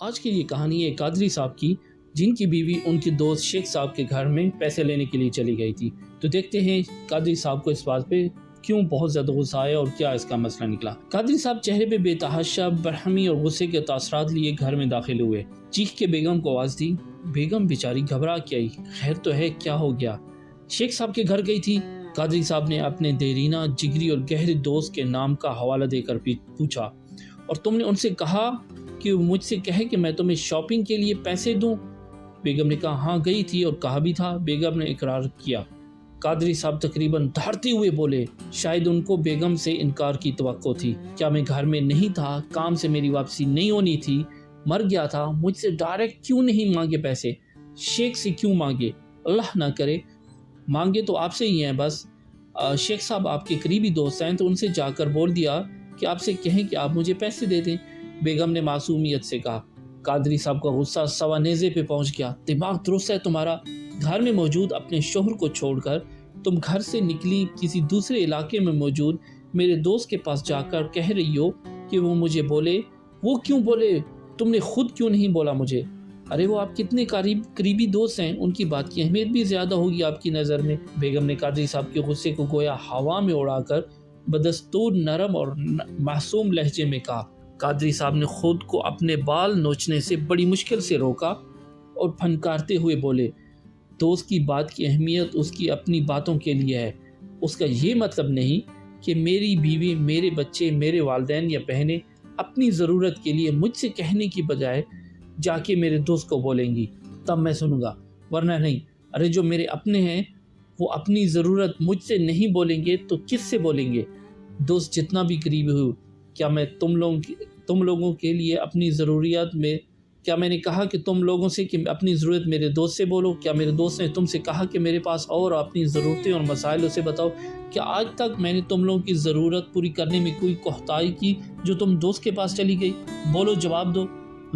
آج کی یہ کہانی ہے قادری صاحب کی، جن کی بیوی ان کے دوست شیخ صاحب کے گھر میں پیسے لینے کے لیے چلی گئی تھی۔ تو دیکھتے ہیں قادری صاحب کو اس بات پہ کیوں بہت زیادہ غصہ آیا اور کیا اس کا مسئلہ نکلا۔ قادری صاحب چہرے پہ بے تحاشا برہمی اور غصے کے تاثرات لیے گھر میں داخل ہوئے۔ چیخ کے بیگم کو آواز دی۔ بیگم بیچاری گھبرا کے آئی، خیر تو ہے، کیا ہو گیا؟ شیخ صاحب کے گھر گئی تھی۔ قادری صاحب نے اپنے دیرینہ، جگری اور گہرے دوست کے نام کا حوالہ دے کر پوچھا، اور تم نے ان سے کہا کہ وہ مجھ سے کہے کہ میں تمہیں شاپنگ کے لیے پیسے دوں؟ بیگم نے کہا ہاں گئی تھی اور کہا بھی تھا۔ بیگم نے اقرار کیا۔ قادری صاحب تقریباً دھاڑتے ہوئے بولے، شاید ان کو بیگم سے انکار کی توقع تھی۔ کیا میں گھر میں نہیں تھا؟ کام سے میری واپسی نہیں ہونی تھی؟ مر گیا تھا؟ مجھ سے ڈائریکٹ کیوں نہیں مانگے پیسے؟ شیخ سے کیوں مانگے؟ اللہ نہ کرے مانگے تو آپ سے ہی ہیں بس۔ شیخ صاحب آپ کے قریبی دوست ہیں، تو ان سے جا کر بول دیا کہ آپ سے کہیں کہ آپ مجھے پیسے دے دیں، بیگم نے معصومیت سے کہا۔ قادری صاحب کا غصہ سوا نیزے پہ پہنچ گیا۔ دماغ درست ہے تمہارا؟ گھر میں موجود اپنے شوہر کو چھوڑ کر تم گھر سے نکلی کسی دوسرے علاقے میں موجود میرے دوست کے پاس جا کر کہہ رہی ہو کہ وہ مجھے بولے۔ وہ کیوں بولے؟ تم نے خود کیوں نہیں بولا مجھے؟ ارے وہ آپ کتنے قریبی دوست ہیں، ان کی بات کی اہمیت بھی زیادہ ہوگی آپ کی نظر میں۔ بیگم نے قادری صاحب کے غصے کو گویا ہوا میں اڑا کر بدستور نرم اور معصوم لہجے میں کہا۔ قادری صاحب نے خود کو اپنے بال نوچنے سے بڑی مشکل سے روکا اور پھنکارتے ہوئے بولے، دوست کی بات کی اہمیت اس کی اپنی باتوں کے لیے ہے، اس کا یہ مطلب نہیں کہ میری بیوی، میرے بچے، میرے والدین یا بہنیں اپنی ضرورت کے لیے مجھ سے کہنے کی بجائے جا کے میرے دوست کو بولیں گی، تب میں سنوں گا، ورنہ نہیں۔ ارے جو میرے اپنے ہیں وہ اپنی ضرورت مجھ سے نہیں بولیں گے تو کس سے بولیں گے؟ دوست جتنا بھی قریبی ہو، کیا میں تم لوگوں کے لیے اپنی ضروریات میں، کیا میں نے کہا کہ تم لوگوں سے کہ اپنی ضرورت میرے دوست سے بولو؟ کیا میرے دوست نے تم سے کہا کہ میرے پاس اور اپنی ضرورتیں اور مسائل اسے بتاؤ؟ کیا آج تک میں نے تم لوگوں کی ضرورت پوری کرنے میں کوئی کوتاہی کی جو تم دوست کے پاس چلی گئی؟ بولو، جواب دو۔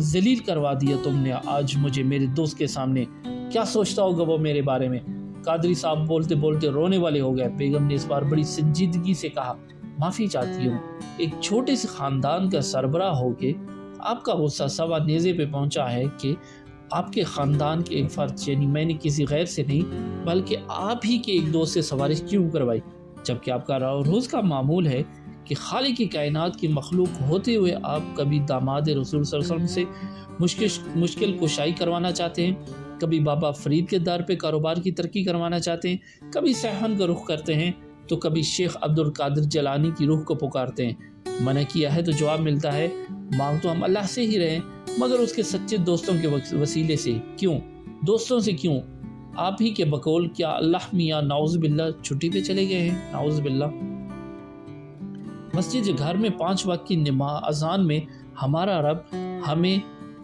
ذلیل کروا دیا تم نے آج مجھے میرے دوست کے سامنے۔ کیا سوچتا ہوگا وہ میرے بارے میں؟ قادری صاحب بولتے بولتے رونے والے ہو گئے۔ بیگم نے اس بار بڑی سنجیدگی سے کہا، معافی چاہتی ہوں، ایک چھوٹے سے خاندان کا سربراہ ہو کے آپ کا غصہ سوا نیزے پہ پہنچا ہے کہ آپ کے خاندان کے ایک فرد، یعنی میں نے کسی غیر سے نہیں بلکہ آپ ہی کے ایک دوست سے سفارش کیوں کروائی، جبکہ آپ کا روز کا معمول ہے کہ خالق کی کائنات کی مخلوق ہوتے ہوئے آپ کبھی داماد رسول صلی اللہ علیہ وسلم سے مشکل کشائی کروانا چاہتے ہیں، کبھی بابا فرید کے در پہ کاروبار کی ترقی کروانا چاہتے ہیں، کبھی سیحن کا رخ کرتے ہیں تو کبھی شیخ عبد القادر جیلانی کی روح کو پکارتے ہیں۔ منع کیا ہے تو جواب ملتا ہے، مانگ تو ہم اللہ سے ہی رہے مگر اس کے سچے دوستوں کے وسیلے سے۔ کیوں دوستوں سے؟ کیوں آپ ہی کے بقول کیا اللہ میاں نعوذ باللہ چھٹی پہ چلے گئے ہیں؟ نعوذ باللہ۔ مسجد گھر میں 5 وقت کی اذان میں ہمارا رب ہمیں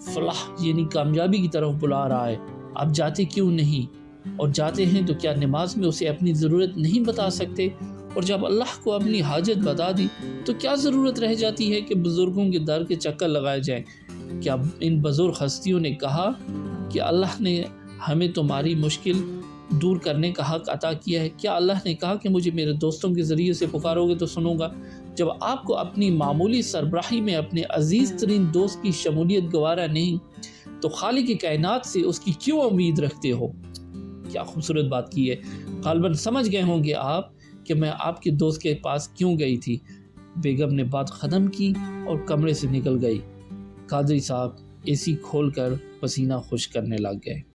فلاح یعنی کامیابی کی طرف بلا رہا ہے، آپ جاتے کیوں نہیں؟ اور جاتے ہیں تو کیا نماز میں اسے اپنی ضرورت نہیں بتا سکتے؟ اور جب اللہ کو اپنی حاجت بتا دی تو کیا ضرورت رہ جاتی ہے کہ بزرگوں کے در کے چکر لگائے جائیں؟ کیا ان بزرگ ہستیوں نے کہا کہ اللہ نے ہمیں تمہاری مشکل دور کرنے کا حق عطا کیا ہے؟ کیا اللہ نے کہا کہ مجھے میرے دوستوں کے ذریعے سے پکارو گے تو سنوں گا؟ جب آپ کو اپنی معمولی سربراہی میں اپنے عزیز ترین دوست کی شمولیت گوارا نہیں تو خالق کی کائنات سے اس کی کیوں امید رکھتے ہو؟ کیا خوبصورت بات کی ہے۔ غالباً سمجھ گئے ہوں گے آپ کہ میں آپ کے دوست کے پاس کیوں گئی تھی۔ بیگم نے بات ختم کی اور کمرے سے نکل گئی۔ قادری صاحب اے سی کھول کر پسینہ خشک کرنے لگ گئے۔